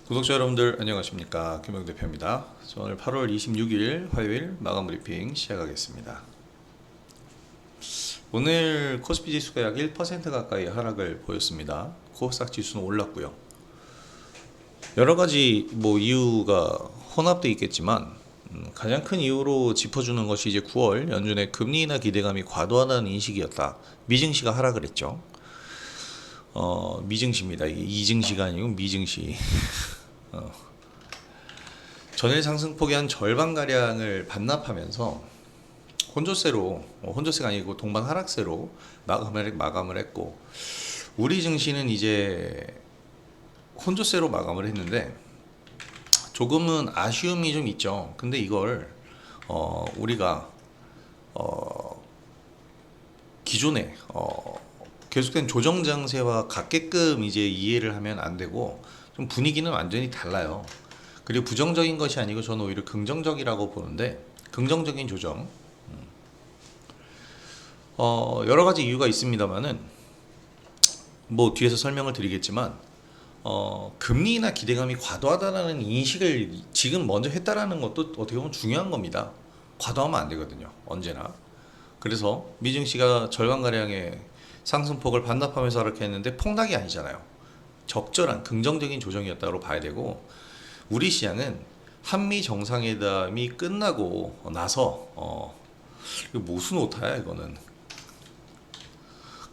구독자 여러분들 안녕하십니까, 김영 대표입니다. 오늘 8월 26일 화요일 마감 브리핑 시작하겠습니다. 오늘 코스피 지수가 약 1% 가까이 하락을 보였습니다. 코스닥 지수는 올랐고요. 여러 가지 이유가 혼합되어 있겠지만 가장 큰 이유로 짚어주는 것이 이제 9월 연준의 금리 인하 기대감이 과도하다는 인식이었다. 미증시가 하락을 했죠. 미증시입니다. 이게 이증시가 아니고 미증시. 전일 상승폭의 한 절반가량을 반납하면서 혼조세가 아니고 동반 하락세로 마감을 했고, 우리 증시는 이제 혼조세로 마감을 했는데 조금은 아쉬움이 좀 있죠. 근데 이걸 우리가 기존에 계속된 조정 장세와 같게끔 이제 이해를 하면 안 되고, 좀 분위기는 완전히 달라요. 그리고 부정적인 것이 아니고 저는 오히려 긍정적이라고 보는데, 긍정적인 조정. 여러 가지 이유가 있습니다만은 뒤에서 설명을 드리겠지만, 금리 인하 기대감이 과도하다라는 인식을 지금 먼저 했다라는 것도 어떻게 보면 중요한 겁니다. 과도하면 안 되거든요, 언제나. 그래서 미증시가 절반가량의 상승폭을 반납하면서 이렇게 했는데 폭락이 아니잖아요. 적절한 긍정적인 조정이었다고 봐야 되고, 우리 시장은 한미 정상회담이 끝나고 나서 이거 무슨 오타야 이거는.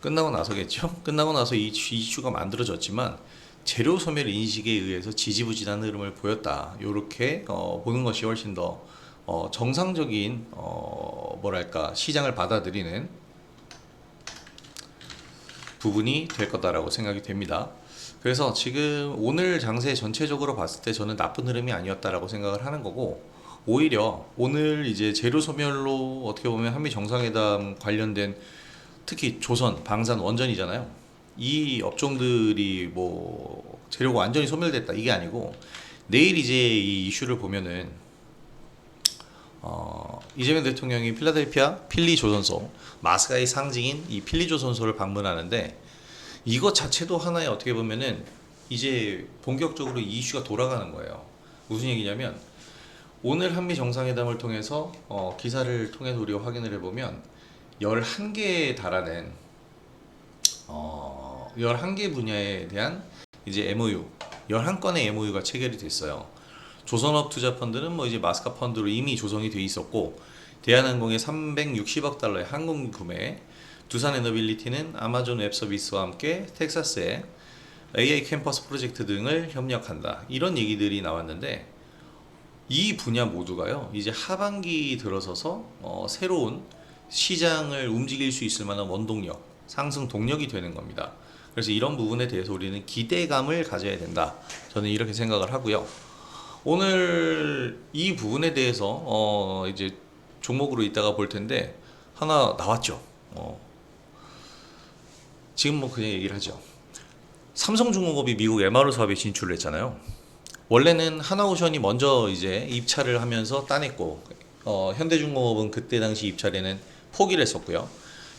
끝나고 나서겠죠. 끝나고 나서 이 이슈가 만들어졌지만 재료 소멸 인식에 의해서 지지부진한 흐름을 보였다. 이렇게 보는 것이 훨씬 더 정상적인 시장을 받아들이는 부분이 될 거다라고 생각이 됩니다. 그래서 지금 오늘 장세 전체적으로 봤을 때 저는 나쁜 흐름이 아니었다라고 생각을 하는 거고, 오히려 오늘 이제 재료 소멸로 어떻게 보면 한미 정상회담 관련된, 특히 조선, 방산, 원전이잖아요. 이 업종들이 재료가 완전히 소멸됐다 이게 아니고, 내일 이제 이 이슈를 보면은 이재명 대통령이 필라델피아 필리 조선소, 마스가의 상징인 이 필리 조선소를 방문하는데, 이것 자체도 하나의 어떻게 보면은 이제 본격적으로 이 이슈가 돌아가는 거예요. 무슨 얘기냐면, 오늘 한미 정상회담을 통해서 기사를 통해서 우리가 확인을 해보면 11개에 달하는 11개 분야에 대한 이제 MOU, 11건의 MOU가 체결이 됐어요. 조선업 투자펀드는 이제 마스카 펀드로 이미 조성이 돼 있었고, 대한항공의 360억 달러의 항공 구매, 두산에너빌리티는 아마존 웹 서비스와 함께 텍사스에 AI 캠퍼스 프로젝트 등을 협력한다. 이런 얘기들이 나왔는데, 이 분야 모두가요, 이제 하반기 들어서서 새로운 시장을 움직일 수 있을 만한 원동력, 상승 동력이 되는 겁니다. 그래서 이런 부분에 대해서 우리는 기대감을 가져야 된다. 저는 이렇게 생각을 하고요. 오늘 이 부분에 대해서 이제 종목으로 이따가 볼 텐데 하나 나왔죠. 지금 그냥 얘기를 하죠. 삼성중공업이 미국 MRO 사업에 진출을 했잖아요. 원래는 하나오션이 먼저 이제 입찰을 하면서 따냈고, 현대중공업은 그때 당시 입찰에는 포기를 했었고요.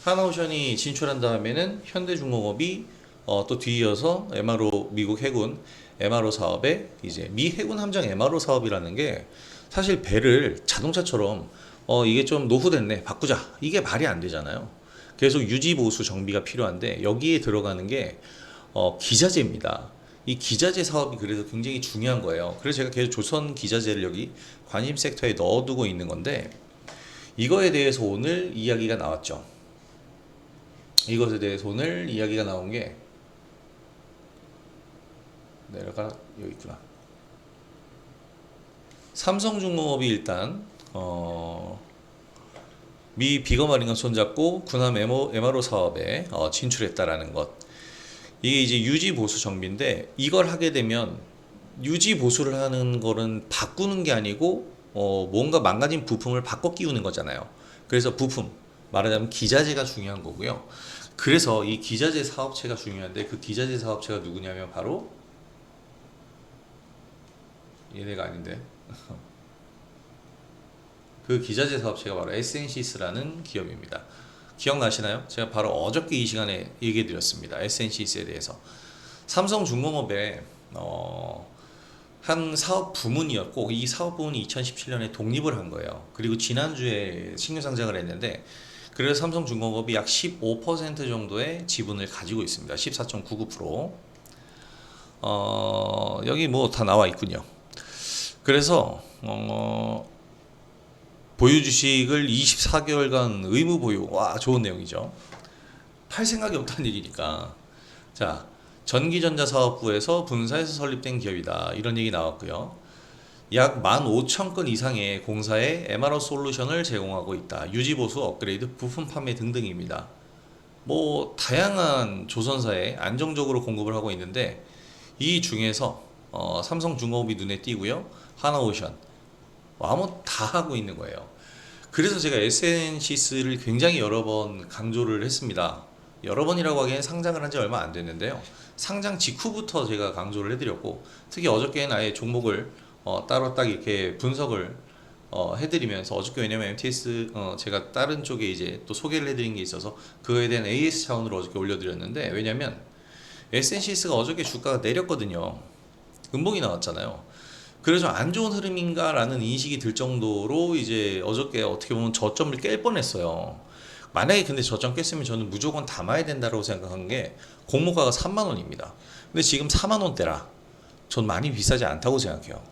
하나오션이 진출한 다음에는 현대중공업이 또 뒤이어서 MRO, 미국 해군 MRO 사업에 이제 미 해군 함정 MRO 사업이라는 게, 사실 배를 자동차처럼 이게 좀 노후됐네 바꾸자, 이게 말이 안 되잖아요. 계속 유지 보수 정비가 필요한데, 여기에 들어가는 게 기자재입니다. 이 기자재 사업이 그래서 굉장히 중요한 거예요. 그래서 제가 계속 조선 기자재를 여기 관심 섹터에 넣어두고 있는 건데, 이거에 대해서 오늘 이야기가 나왔죠. 이것에 대해서 오늘 이야기가 나온 게, 내려가 여기 있구나. 삼성중공업이 일단 미 비거마린과 손잡고 군함 MRO 사업에 진출했다라는 것. 이게 이제 유지 보수 정비인데, 이걸 하게 되면 유지 보수를 하는 거는 바꾸는 게 아니고 뭔가 망가진 부품을 바꿔 끼우는 거잖아요. 그래서 부품, 말하자면 기자재가 중요한 거고요. 그래서 이 기자재 사업체가 중요한데, 그 기자재 사업체가 누구냐면 바로 얘네가 아닌데 그 기자재 사업체가 바로 SNCS라는 기업입니다. 기억나시나요? 제가 바로 어저께 이 시간에 얘기해 드렸습니다. SNCS에 대해서. 삼성중공업에 한 사업 부문이었고 이 사업 부문이 2017년에 독립을 한 거예요. 그리고 지난주에 신규 상장을 했는데 그래서 삼성중공업이 약 15% 정도의 지분을 가지고 있습니다. 14.99%. 여기 뭐 다 나와 있군요. 그래서 보유 주식을 24개월간 의무 보유. 와, 좋은 내용이죠. 팔 생각이 없다는 얘기니까. 자, 전기전자사업부에서 분사해서 설립된 기업이다. 이런 얘기 나왔고요. 약 15,000건 이상의 공사에 MRO 솔루션을 제공하고 있다. 유지보수, 업그레이드, 부품 판매 등등입니다. 뭐 다양한 조선사에 안정적으로 공급을 하고 있는데 이 중에서 삼성중공업이 눈에 띄고요. 하나오션, 아무 다 하고 있는 거예요. 그래서 제가 에센시스를 굉장히 여러 번 강조를 했습니다. 여러 번이라고 하기엔 상장을 한 지 얼마 안 됐는데요. 상장 직후부터 제가 강조를 해드렸고, 특히 어저께는 아예 종목을 따로 딱 이렇게 분석을 해드리면서, 어저께 왜냐면 MTS 제가 다른 쪽에 이제 또 소개를 해드린 게 있어서 그거에 대한 AS 차원으로 어저께 올려드렸는데, 왜냐면 에센시스가 어저께 주가가 내렸거든요. 음봉이 나왔잖아요. 그래서 안 좋은 흐름인가라는 인식이 들 정도로 이제 어저께 어떻게 보면 저점을 깰 뻔했어요. 만약에 근데 저점 깼으면 저는 무조건 담아야 된다고 생각한 게 공모가가 3만 원입니다. 근데 지금 4만 원대라 전 많이 비싸지 않다고 생각해요.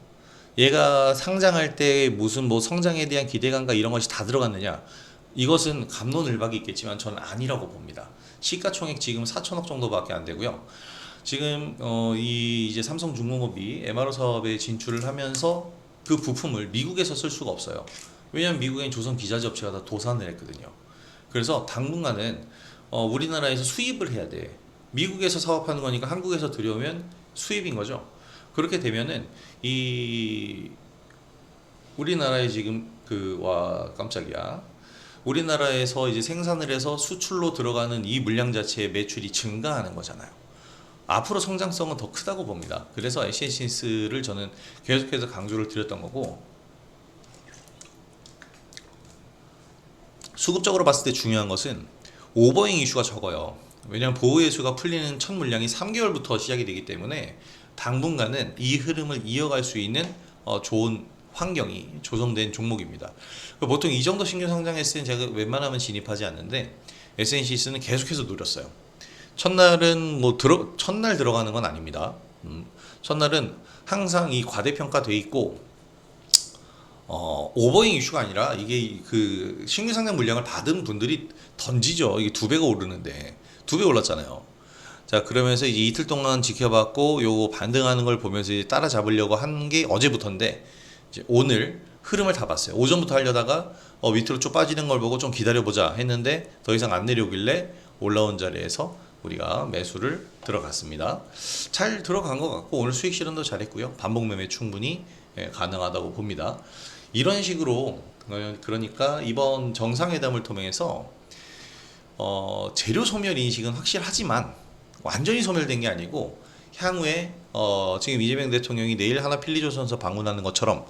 얘가 상장할 때 무슨 뭐 성장에 대한 기대감과 이런 것이 다 들어갔느냐? 이것은 갑론을박이 있겠지만 저는 아니라고 봅니다. 시가총액 지금 4천억 정도밖에 안 되고요. 지금 이 이제 삼성중공업이 MRO 사업에 진출을 하면서 그 부품을 미국에서 쓸 수가 없어요. 왜냐하면 미국엔 조선 기자재 업체가 다 도산을 했거든요. 그래서 당분간은 우리나라에서 수입을 해야 돼. 미국에서 사업하는 거니까 한국에서 들여오면 수입인 거죠. 그렇게 되면은 이 우리나라에 지금 와 깜짝이야. 우리나라에서 이제 생산을 해서 수출로 들어가는 이 물량 자체의 매출이 증가하는 거잖아요. 앞으로 성장성은 더 크다고 봅니다. 그래서 에센시스를 저는 계속해서 강조를 드렸던 거고, 수급적으로 봤을 때 중요한 것은 오버행 이슈가 적어요. 왜냐하면 보호예수가 풀리는 첫 물량이 3개월부터 시작이 되기 때문에 당분간은 이 흐름을 이어갈 수 있는 좋은 환경이 조성된 종목입니다. 보통 이 정도 신규 상장했을 때 제가 웬만하면 진입하지 않는데 에센시스는 계속해서 누렸어요. 첫날은 첫날 들어가는 건 아닙니다. 첫날은 항상 이 과대평가돼 있고 오버행 이슈가 아니라 이게 그 신규 상장 물량을 받은 분들이 던지죠. 이게 2배가 오르는데 2배 올랐잖아요. 자, 그러면서 이제 이틀 동안 지켜봤고 요거 반등하는 걸 보면서 이제 따라잡으려고 한 게 어제부터인데 이제 오늘 흐름을 다 봤어요. 오전부터 하려다가 밑으로 쭉 빠지는 걸 보고 좀 기다려보자 했는데 더 이상 안 내려오길래 올라온 자리에서 우리가 매수를 들어갔습니다. 잘 들어간 것 같고 오늘 수익 실현도 잘했고요. 반복 매매 충분히 가능하다고 봅니다. 이런 식으로 그러니까 이번 정상회담을 통해서 재료 소멸 인식은 확실하지만 완전히 소멸된 게 아니고 향후에 지금 이재명 대통령이 내일 하나 필리조선소 방문하는 것처럼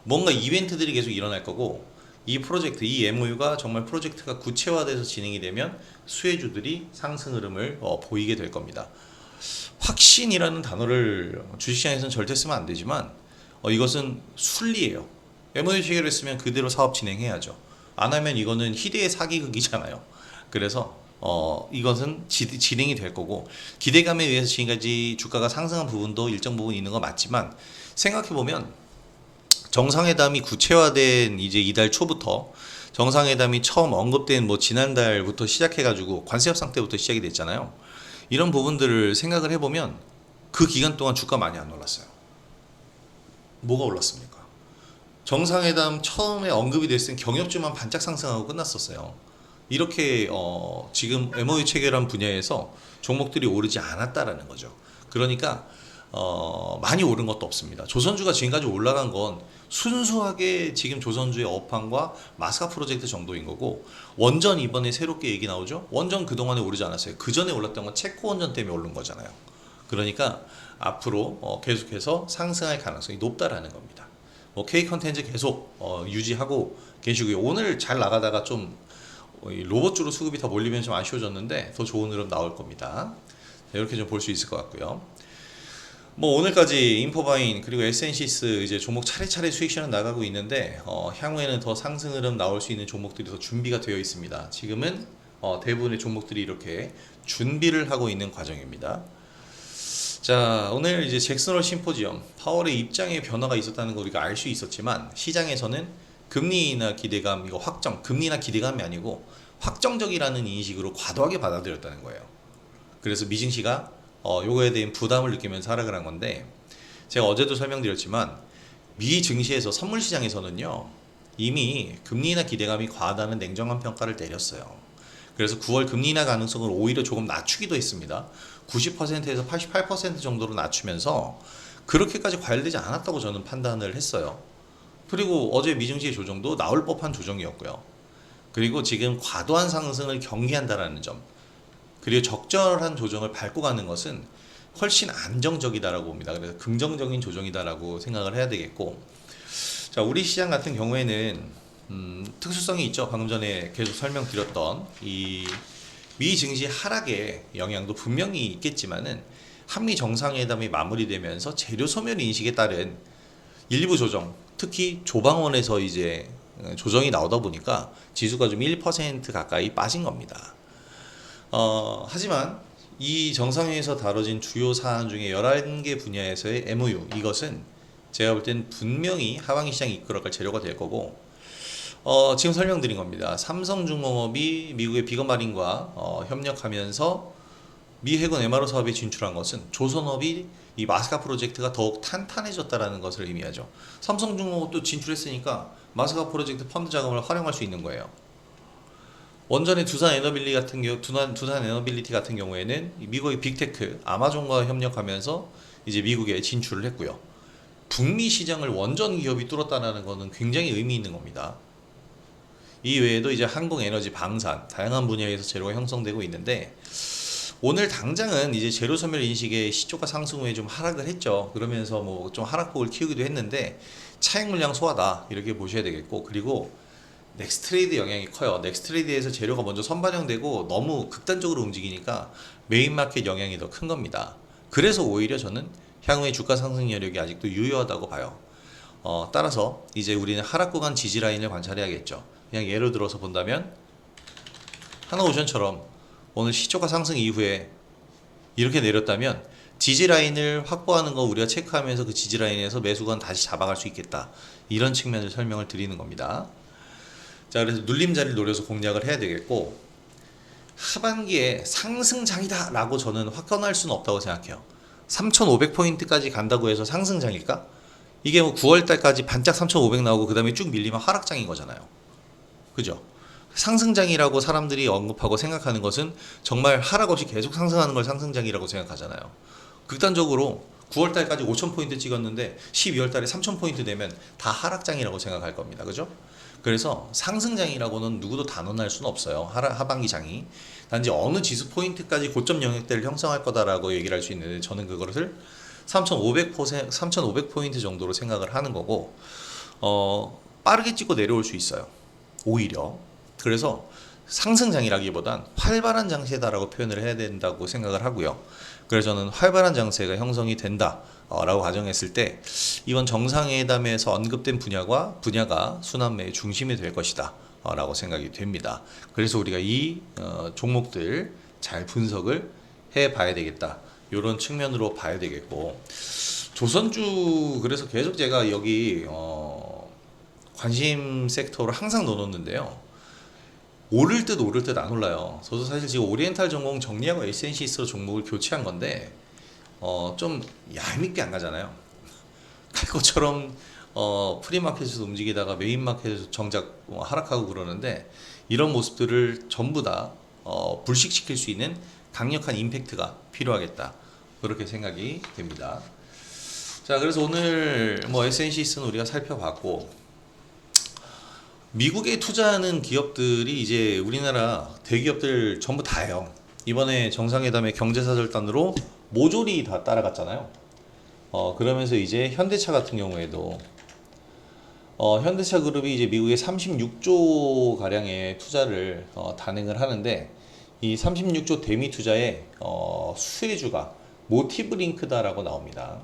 뭔가 이벤트들이 계속 일어날 거고 이 프로젝트, 이 MOU가 정말 프로젝트가 구체화돼서 진행이 되면 수혜주들이 상승 흐름을 보이게 될 겁니다. 확신이라는 단어를 주식시장에서는 절대 쓰면 안 되지만 이것은 순리예요. MOU 체결했으면 그대로 사업 진행해야죠. 안 하면 이거는 희대의 사기극이잖아요. 그래서 이것은 진행이 될 거고 기대감에 의해서 지금까지 주가가 상승한 부분도 일정 부분 있는 거 맞지만 생각해보면 정상회담이 구체화된 이제 이달 초부터 정상회담이 처음 언급된 뭐 지난달부터 시작해가지고 관세 협상 때부터 시작이 됐잖아요. 이런 부분들을 생각을 해보면 그 기간 동안 주가 많이 안 올랐어요. 뭐가 올랐습니까? 정상회담 처음에 언급이 됐을 때 경협주만 반짝 상승하고 끝났었어요. 이렇게 지금 MOU 체결한 분야에서 종목들이 오르지 않았다라는 거죠. 그러니까 많이 오른 것도 없습니다. 조선주가 지금까지 올라간 건 순수하게 지금 조선주의 업황과 마스카 프로젝트 정도인 거고 원전 이번에 새롭게 얘기 나오죠. 원전 그동안에 오르지 않았어요. 그 전에 올랐던 건 체코 원전 때문에 오른 거잖아요. 그러니까 앞으로 계속해서 상승할 가능성이 높다라는 겁니다. K 컨텐츠 계속 유지하고 계시고요. 오늘 잘 나가다가 좀 로봇주로 수급이 더 몰리면 좀 아쉬워졌는데 더 좋은 흐름 나올 겁니다. 이렇게 좀 볼 수 있을 것 같고요. 뭐 오늘까지 인포바인 그리고 에센시스 이제 종목 차례차례 수익시는 나가고 있는데 향후에는 더 상승 흐름 나올 수 있는 종목들이 더 준비가 되어 있습니다. 지금은 대부분의 종목들이 이렇게 준비를 하고 있는 과정입니다. 자, 오늘 이제 잭슨홀 심포지엄 파월의 입장에 변화가 있었다는 거 우리가 알 수 있었지만 시장에서는 금리 인하 기대감 이거 금리 인하 기대감이 아니고 확정적이라는 인식으로 과도하게 받아들였다는 거예요. 그래서 미증시가 요거에 대한 부담을 느끼면서 하락을 한 건데 제가 어제도 설명드렸지만 미 증시에서 선물 시장에서는요 이미 금리 인하 기대감이 과하다는 냉정한 평가를 내렸어요. 그래서 9월 금리 인하 가능성을 오히려 조금 낮추기도 했습니다. 90%에서 88% 정도로 낮추면서 그렇게까지 과열되지 않았다고 저는 판단을 했어요. 그리고 어제 미증시의 조정도 나올 법한 조정이었고요. 그리고 지금 과도한 상승을 경계한다라는 점, 그리고 적절한 조정을 밟고 가는 것은 훨씬 안정적이다라고 봅니다. 그래서 긍정적인 조정이다라고 생각을 해야 되겠고, 자, 우리 시장 같은 경우에는 특수성이 있죠. 방금 전에 계속 설명드렸던 이 미 증시 하락의 영향도 분명히 있겠지만은 한미 정상회담이 마무리되면서 재료 소멸 인식에 따른 일부 조정, 특히 조방원에서 이제 조정이 나오다 보니까 지수가 좀 1% 가까이 빠진 겁니다. 하지만 이 정상회의에서 다뤄진 주요 사안 중에 11개 분야에서의 MOU, 이것은 제가 볼 땐 분명히 하반기 시장이 이끌어갈 재료가 될 거고, 지금 설명드린 겁니다. 삼성중공업이 미국의 비건마린과 협력하면서 미 해군 MRO 사업에 진출한 것은 조선업이 이 마스카 프로젝트가 더욱 탄탄해졌다라는 것을 의미하죠. 삼성중공업도 진출했으니까 마스카 프로젝트 펀드 자금을 활용할 수 있는 거예요. 원전의 두산 에너빌리티 같은 경우에는 미국의 빅테크 아마존과 협력하면서 이제 미국에 진출을 했고요. 북미 시장을 원전 기업이 뚫었다는 것은 굉장히 의미 있는 겁니다. 이 외에도 이제 항공, 에너지, 방산 다양한 분야에서 재료가 형성되고 있는데 오늘 당장은 이제 재료 소멸 인식의 시초가 상승 후에 좀 하락을 했죠. 그러면서 뭐 좀 하락폭을 키우기도 했는데 차익 물량 소화다 이렇게 보셔야 되겠고, 그리고 넥스트레이드 영향이 커요. 넥스트레이드에서 재료가 먼저 선반영되고 너무 극단적으로 움직이니까 메인 마켓 영향이 더 큰 겁니다. 그래서 오히려 저는 향후의 주가 상승 여력이 아직도 유효하다고 봐요. 따라서 이제 우리는 하락 구간 지지 라인을 관찰해야겠죠. 그냥 예를 들어서 본다면 하나오션처럼 오늘 시초가 상승 이후에 이렇게 내렸다면 지지 라인을 확보하는 거 우리가 체크하면서 그 지지 라인에서 매수건 다시 잡아갈 수 있겠다, 이런 측면을 설명을 드리는 겁니다. 자, 그래서 눌림자리를 노려서 공략을 해야 되겠고, 하반기에 상승장이다 라고 저는 확언할 수는 없다고 생각해요. 3,500포인트까지 간다고 해서 상승장일까? 이게 뭐 9월달까지 반짝 3,500 나오고 그 다음에 쭉 밀리면 하락장인 거잖아요. 그죠? 상승장이라고 사람들이 언급하고 생각하는 것은 정말 하락 없이 계속 상승하는 걸 상승장이라고 생각하잖아요. 극단적으로 9월달까지 5,000포인트 찍었는데 12월달에 3,000포인트 되면 다 하락장이라고 생각할 겁니다. 그죠? 그래서 상승장이라고는 누구도 단언할 수는 없어요. 하반기장이. 단지 어느 지수 포인트까지 고점 영역대를 형성할 거다라고 얘기를 할 수 있는데 저는 그것을 3,500포인트 정도로 생각을 하는 거고, 빠르게 찍고 내려올 수 있어요. 오히려. 그래서 상승장이라기보단 활발한 장세다라고 표현을 해야 된다고 생각을 하고요. 그래서 저는 활발한 장세가 형성이 된다 라고 가정했을 때 이번 정상회담에서 언급된 분야가 순환매의 중심이 될 것이다 라고 생각이 됩니다. 그래서 우리가 이 종목들 잘 분석을 해 봐야 되겠다, 이런 측면으로 봐야 되겠고, 조선주 그래서 계속 제가 여기 관심 섹터로 항상 넣어놓는데요. 오를 듯 안 올라요. 저도 사실 지금 오리엔탈 전공 정리하고 에센시스로 종목을 교체한 건데 좀 얄밉게 안 가잖아요. 갈 것처럼 프리마켓에서 움직이다가 메인마켓에서 정작 하락하고 그러는데, 이런 모습들을 전부 다 불식시킬 수 있는 강력한 임팩트가 필요하겠다, 그렇게 생각이 됩니다. 자, 그래서 오늘 뭐 에센시스는 우리가 살펴봤고, 미국에 투자하는 기업들이 이제 우리나라 대기업들 전부 다예요. 이번에 정상회담의 경제사절단으로 모조리 다 따라갔잖아요. 그러면서 이제 현대차 같은 경우에도 현대차 그룹이 이제 미국에 36조 가량의 투자를 단행을 하는데, 이 36조 대미 투자의 수혜주가 모티브 링크다라고 나옵니다.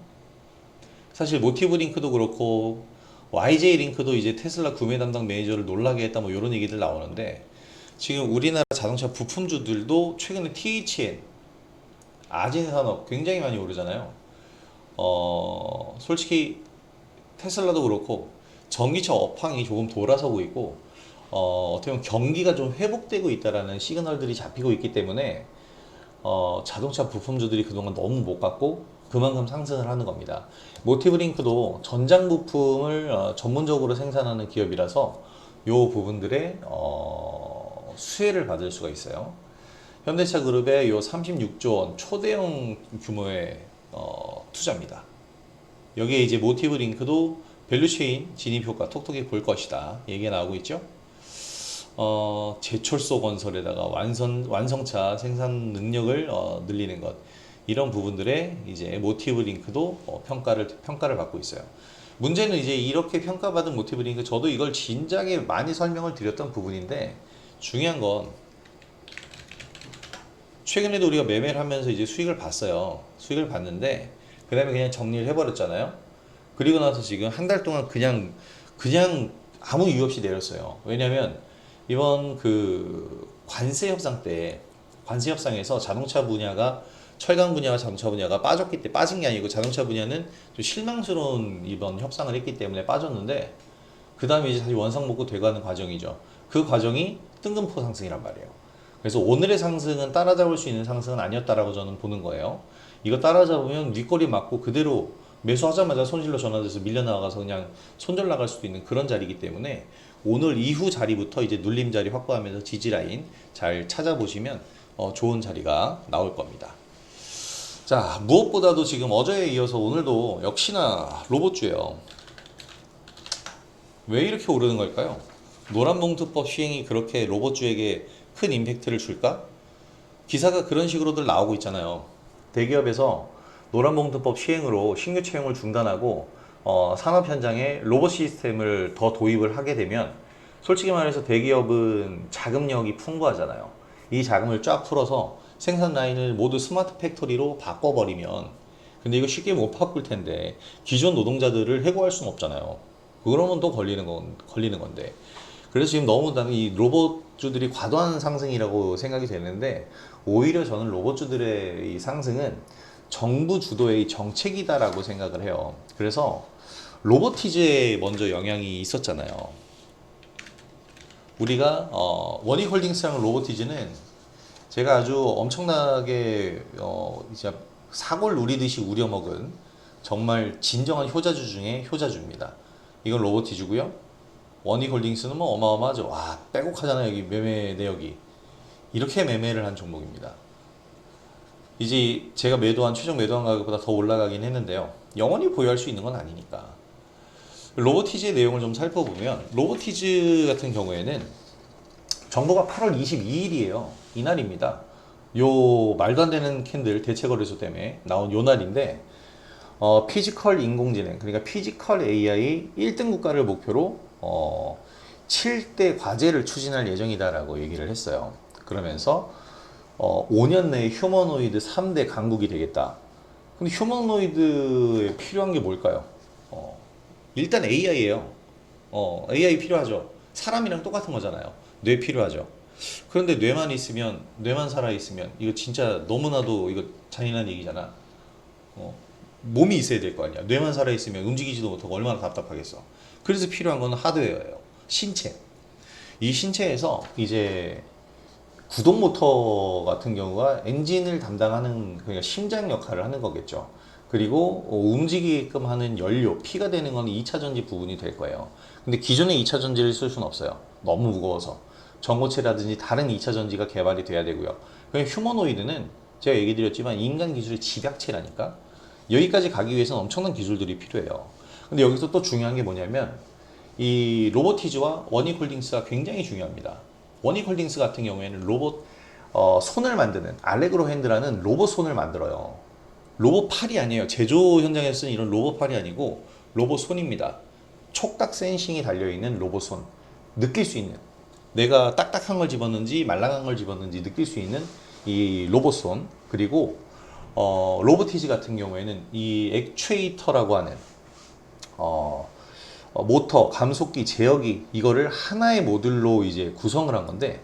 사실 모티브 링크도 그렇고 YJ 링크도 이제 테슬라 구매 담당 매니저를 놀라게 했다 뭐 이런 얘기들 나오는데, 지금 우리나라 자동차 부품주들도 최근에 THN 아진 산업 굉장히 많이 오르잖아요. 솔직히 테슬라도 그렇고 전기차 업황이 조금 돌아서고 있고, 어떻게 보면 경기가 좀 회복되고 있다라는 시그널들이 잡히고 있기 때문에 자동차 부품주들이 그동안 너무 못 갔고 그만큼 상승을 하는 겁니다. 모티브링크도 전장 부품을 전문적으로 생산하는 기업이라서 요 부분들의 수혜를 받을 수가 있어요. 현대차 그룹의 요 36조 원 초대형 규모의 투자입니다. 여기에 이제 모티브링크도 밸류체인 진입 효과 톡톡히 볼 것이다 얘기가 나오고 있죠. 제철소 건설에다가 완성차 생산 능력을 늘리는 것, 이런 부분들에 이제 모티브 링크도 평가를 받고 있어요. 문제는 이제 이렇게 평가받은 모티브 링크, 저도 이걸 진작에 많이 설명을 드렸던 부분인데, 중요한 건 최근에도 우리가 매매를 하면서 이제 수익을 봤어요. 수익을 봤는데 그 다음에 그냥 정리를 해버렸잖아요. 그리고 나서 지금 한 달 동안 그냥 아무 이유 없이 내렸어요. 왜냐면 이번 그 관세 협상에서 자동차 분야가, 철강 분야와 자동차 분야가 빠진 게 아니고, 자동차 분야는 좀 실망스러운 이번 협상을 했기 때문에 빠졌는데, 그 다음에 이제 다시 원상복구 돼가는 과정이죠. 그 과정이 뜬금포 상승이란 말이에요. 그래서 오늘의 상승은 따라잡을 수 있는 상승은 아니었다라고 저는 보는 거예요. 이거 따라잡으면 윗꼬리 맞고 그대로 매수하자마자 손실로 전환돼서 밀려나가서 그냥 손절 나갈 수도 있는 그런 자리이기 때문에, 오늘 이후 자리부터 이제 눌림 자리 확보하면서 지지 라인 잘 찾아보시면 좋은 자리가 나올 겁니다. 자, 무엇보다도 지금 어제에 이어서 오늘도 역시나 로봇주예요. 왜 이렇게 오르는 걸까요? 노란봉투법 시행이 그렇게 로봇주에게 큰 임팩트를 줄까? 기사가 그런 식으로들 나오고 있잖아요. 대기업에서 노란봉투법 시행으로 신규 채용을 중단하고 산업 현장에 로봇 시스템을 더 도입을 하게 되면, 솔직히 말해서 대기업은 자금력이 풍부하잖아요. 이 자금을 쫙 풀어서 생산 라인을 모두 스마트 팩토리로 바꿔버리면, 근데 이거 쉽게 못 바꿀 텐데 기존 노동자들을 해고할 수는 없잖아요. 그러면 또 걸리는 건데. 그래서 지금 너무 이 로봇주들이 과도한 상승이라고 생각이 되는데, 오히려 저는 로봇주들의 이 상승은 정부 주도의 정책이다라고 생각을 해요. 그래서 로보티즈에 먼저 영향이 있었잖아요. 우리가 원익홀딩스랑 로보티즈는 제가 아주 엄청나게 이제 사골 누리듯이 우려먹은 정말 진정한 효자주 중에 효자주입니다. 이건 로보티즈고요. 원익홀딩스는 뭐 어마어마하죠. 와, 빼곡하잖아요. 여기 매매 내역이. 이렇게 매매를 한 종목입니다. 이제 제가 최종 매도한 가격보다 더 올라가긴 했는데요. 영원히 보유할 수 있는 건 아니니까. 로보티즈의 내용을 좀 살펴보면, 로보티즈 같은 경우에는 정보가 8월 22일이에요. 이날입니다. 요 말도 안 되는 캔들 대체거래소 때문에 나온 요 날인데, 피지컬 인공지능, 그러니까 피지컬 AI 1등 국가를 목표로 7대 과제를 추진할 예정이다라고 얘기를 했어요. 그러면서 5년 내에 휴머노이드 3대 강국이 되겠다. 근데 휴머노이드에 필요한 게 뭘까요? 일단 AI예요. AI 필요하죠. 사람이랑 똑같은 거잖아요. 뇌 필요하죠. 그런데 뇌만 살아 있으면 이거 진짜 너무나도 이거 잔인한 얘기잖아. 몸이 있어야 될 거 아니야. 뇌만 살아 있으면 움직이지도 못하고 얼마나 답답하겠어. 그래서 필요한 건 하드웨어예요. 신체. 이 신체에서 이제 구동 모터 같은 경우가 엔진을 담당하는, 그러니까 심장 역할을 하는 거겠죠. 그리고 움직이게끔 하는 연료, 피가 되는 건 2차 전지 부분이 될 거예요. 근데 기존의 2차 전지를 쓸 수는 없어요. 너무 무거워서. 전고체라든지 다른 2차 전지가 개발이 돼야 되고요. 그냥 휴머노이드는 제가 얘기 드렸지만 인간 기술의 집약체라니까. 여기까지 가기 위해서는 엄청난 기술들이 필요해요. 근데 여기서 또 중요한 게 뭐냐면, 이 로보티즈와 원익홀딩스가 굉장히 중요합니다. 원익홀딩스 같은 경우에는 로봇 손을 만드는 알레그로 핸드라는 로봇 손을 만들어요. 로봇 팔이 아니에요. 제조 현장에서 쓰는 이런 로봇 팔이 아니고 로봇 손입니다. 촉각 센싱이 달려있는 로봇 손. 느낄 수 있는, 내가 딱딱한 걸 집었는지 말랑한 걸 집었는지 느낄 수 있는 이 로봇 손. 그리고 로보티지 같은 경우에는 이 액추에이터라고 하는 모터, 감속기, 제어기 이거를 하나의 모듈로 이제 구성을 한 건데,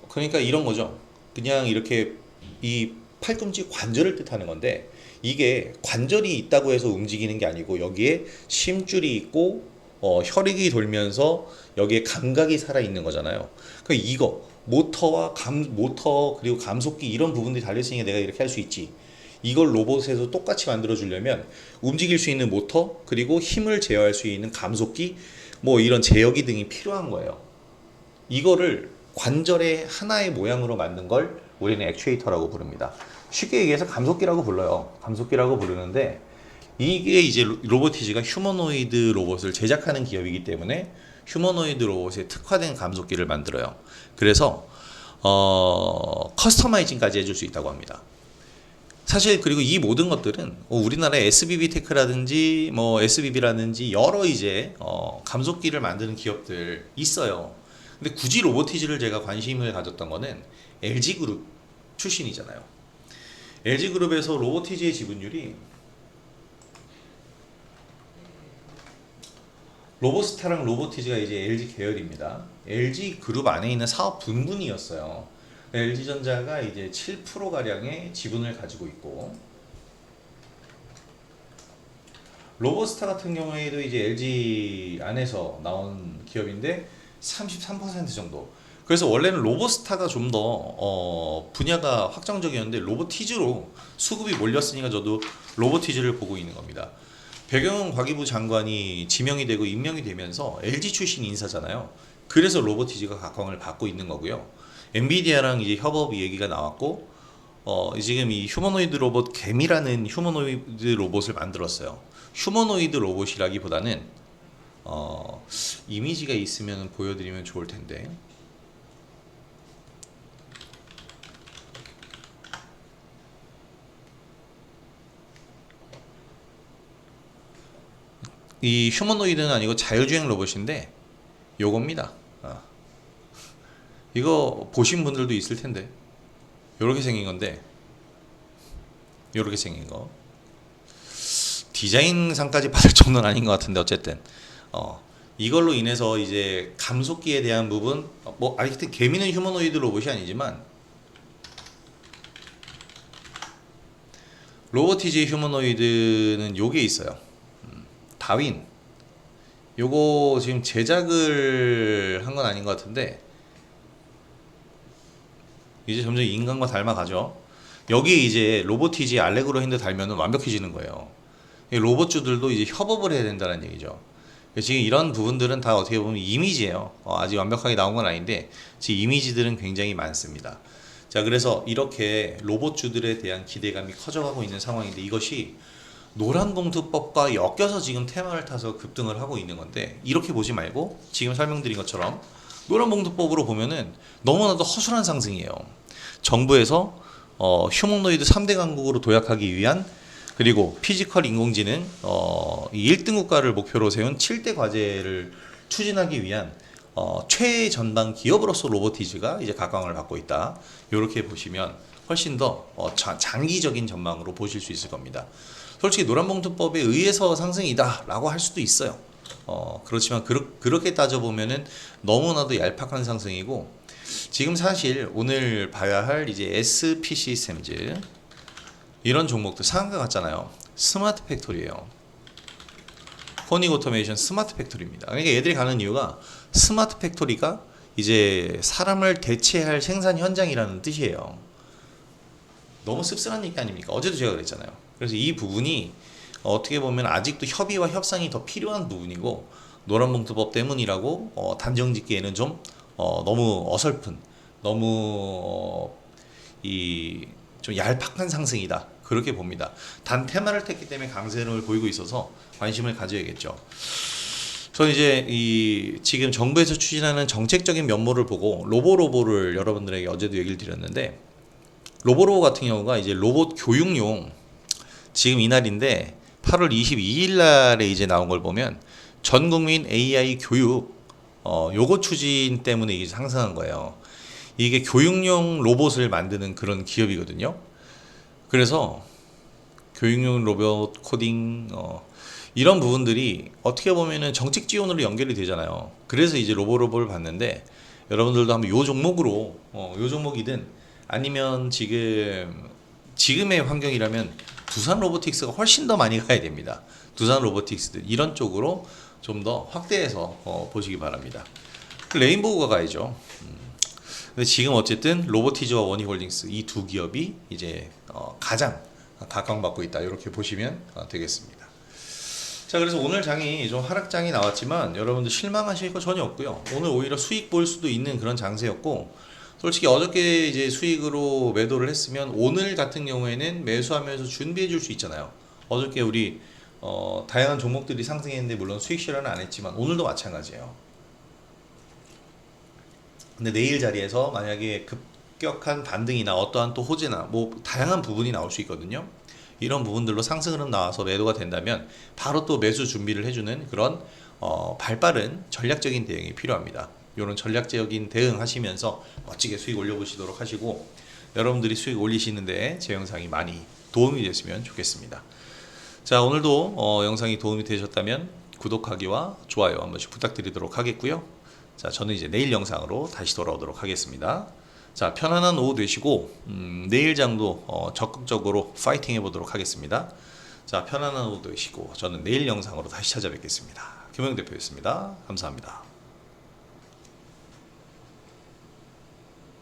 그러니까 이런 거죠. 그냥 이렇게 이 팔꿈치 관절을 뜻하는 건데, 이게 관절이 있다고 해서 움직이는 게 아니고 여기에 심줄이 있고 혈액이 돌면서 여기에 감각이 살아 있는 거잖아요. 그 이거 모터 그리고 감속기 이런 부분들이 달려 있으니까 내가 이렇게 할 수 있지. 이걸 로봇에서 똑같이 만들어 주려면 움직일 수 있는 모터 그리고 힘을 제어할 수 있는 감속기 뭐 이런 제어기 등이 필요한 거예요. 이거를 관절의 하나의 모양으로 만든 걸 우리는 액추에이터라고 부릅니다. 쉽게 얘기해서 감속기라고 불러요. 감속기라고 부르는데, 이게 이제 로보티지가 휴머노이드 로봇을 제작하는 기업이기 때문에 휴머노이드 로봇에 특화된 감속기를 만들어요. 그래서 커스터마이징까지 해줄 수 있다고 합니다. 사실 그리고 이 모든 것들은 우리나라의 SBB 테크라든지 뭐 SBB라든지 여러 이제 감속기를 만드는 기업들 있어요. 근데 굳이 로보티지를 제가 관심을 가졌던 거는 LG그룹 출신이잖아요. LG그룹에서 로보티지의 지분율이 로보스타랑 로보티지가 이제 LG 계열입니다. LG그룹 안에 있는 사업 분분이었어요. LG전자가 이제 7% 가량의 지분을 가지고 있고, 로보스타 같은 경우에도 이제 LG 안에서 나온 기업인데 33% 정도. 그래서 원래는 로보스타가 좀 더 분야가 확장적이었는데 로보티즈로 수급이 몰렸으니까 저도 로보티즈를 보고 있는 겁니다. 배경은 과기부 장관이 지명이 되고 임명이 되면서 LG 출신 인사잖아요. 그래서 로보티즈가 각광을 받고 있는 거고요. 엔비디아랑 이제 협업 얘기가 나왔고, 지금 이 휴머노이드 로봇 개미라는 휴머노이드 로봇을 만들었어요. 휴머노이드 로봇이라기보다는 이미지가 있으면 보여드리면 좋을 텐데. 이 휴머노이드는 아니고 자율주행 로봇인데 요겁니다. 이거 보신 분들도 있을 텐데, 요렇게 생긴 건데, 요렇게 생긴 거 디자인상까지 받을 정도는 아닌 것 같은데, 어쨌든 이걸로 인해서 이제 감속기에 대한 부분, 뭐 하여튼 개미는 휴머노이드 로봇이 아니지만 로보티지 휴머노이드는 요게 있어요. 다윈. 요거 지금 제작을 한 건 아닌 것 같은데 이제 점점 인간과 닮아가죠. 여기에 이제 로보티지 알레그로 핸드 달면은 완벽해지는 거예요. 로봇주들도 이제 협업을 해야 된다는 얘기죠. 지금 이런 부분들은 다 어떻게 보면 이미지예요. 아직 완벽하게 나온 건 아닌데 지금 이미지들은 굉장히 많습니다. 자, 그래서 이렇게 로봇주들에 대한 기대감이 커져가고 있는 상황인데, 이것이 노란봉투법과 엮여서 지금 테마를 타서 급등을 하고 있는 건데, 이렇게 보지 말고 지금 설명드린 것처럼 노란봉투법으로 보면은 너무나도 허술한 상승이에요. 정부에서 휴머노이드 3대 강국으로 도약하기 위한, 그리고 피지컬 인공지능 1등 국가를 목표로 세운 7대 과제를 추진하기 위한 최전방 기업으로서 로보티즈가 이제 각광을 받고 있다. 이렇게 보시면 훨씬 더 장기적인 전망으로 보실 수 있을 겁니다. 솔직히 노란봉투법에 의해서 상승이다라고 할 수도 있어요. 그렇지만 그렇게 따져보면은 너무나도 얄팍한 상승이고, 지금 사실 오늘 봐야 할 이제 SP 시스템즈 이런 종목들 상한가 같잖아요. 스마트 팩토리예요. 코닉 오토메이션 스마트 팩토리입니다. 그러니까 얘들이 가는 이유가 스마트 팩토리가 이제 사람을 대체할 생산 현장이라는 뜻이에요. 너무 씁쓸한 얘기 아닙니까? 어제도 제가 그랬잖아요. 그래서 이 부분이 어떻게 보면 아직도 협의와 협상이 더 필요한 부분이고, 노란봉투법 때문이라고 단정 짓기에는 좀 너무 어설픈, 너무 좀 얄팍한 상승이다, 그렇게 봅니다. 단 테마를 탔기 때문에 강세를 보이고 있어서 관심을 가져야겠죠. 저는 이제 지금 정부에서 추진하는 정책적인 면모를 보고 로보를 여러분들에게 어제도 얘기를 드렸는데, 로보 같은 경우가 이제 로봇 교육용, 지금 이날인데 8월 22일 날에 이제 나온 걸 보면 전 국민 AI 교육 요거 추진 때문에 이게 상승한 거예요. 이게 교육용 로봇을 만드는 그런 기업이거든요. 그래서 교육용 로봇 코딩 이런 부분들이 어떻게 보면은 정책 지원으로 연결이 되잖아요. 그래서 이제 로보를 봤는데 여러분들도 한번 요 종목으로 요 종목이든 아니면 지금의 환경이라면 두산 로보틱스가 훨씬 더 많이 가야 됩니다. 두산 로보틱스들 이런 쪽으로 좀 더 확대해서 보시기 바랍니다. 레인보우가 가야죠. 근데 지금 어쨌든 로보티즈와 원희홀딩스 이 두 기업이 이제 가장 각광받고 있다. 이렇게 보시면 되겠습니다. 자, 그래서 오늘 장이 좀 하락장이 나왔지만 여러분들 실망하실 거 전혀 없고요. 오늘 오히려 수익 볼 수도 있는 그런 장세였고, 솔직히 어저께 이제 수익으로 매도를 했으면 오늘 같은 경우에는 매수하면서 준비해 줄 수 있잖아요. 어저께 우리 다양한 종목들이 상승했는데 물론 수익 실현은 안 했지만 오늘도 마찬가지예요. 근데 내일 자리에서 만약에 급격한 반등이나 어떠한 또 호재나 뭐 다양한 부분이 나올 수 있거든요. 이런 부분들로 상승 흐름 나와서 매도가 된다면 바로 또 매수 준비를 해주는 그런 발빠른 전략적인 대응이 필요합니다. 이런 전략적인 대응 하시면서 멋지게 수익 올려보시도록 하시고, 여러분들이 수익 올리시는데 제 영상이 많이 도움이 됐으면 좋겠습니다. 자, 오늘도 영상이 도움이 되셨다면 구독하기와 좋아요 한 번씩 부탁드리도록 하겠고요. 자, 저는 이제 내일 영상으로 다시 돌아오도록 하겠습니다. 자, 편안한 오후 되시고 내일 장도 적극적으로 파이팅 해보도록 하겠습니다. 자, 편안한 오후 되시고 저는 내일 영상으로 다시 찾아뵙겠습니다. 김영 대표였습니다. 감사합니다.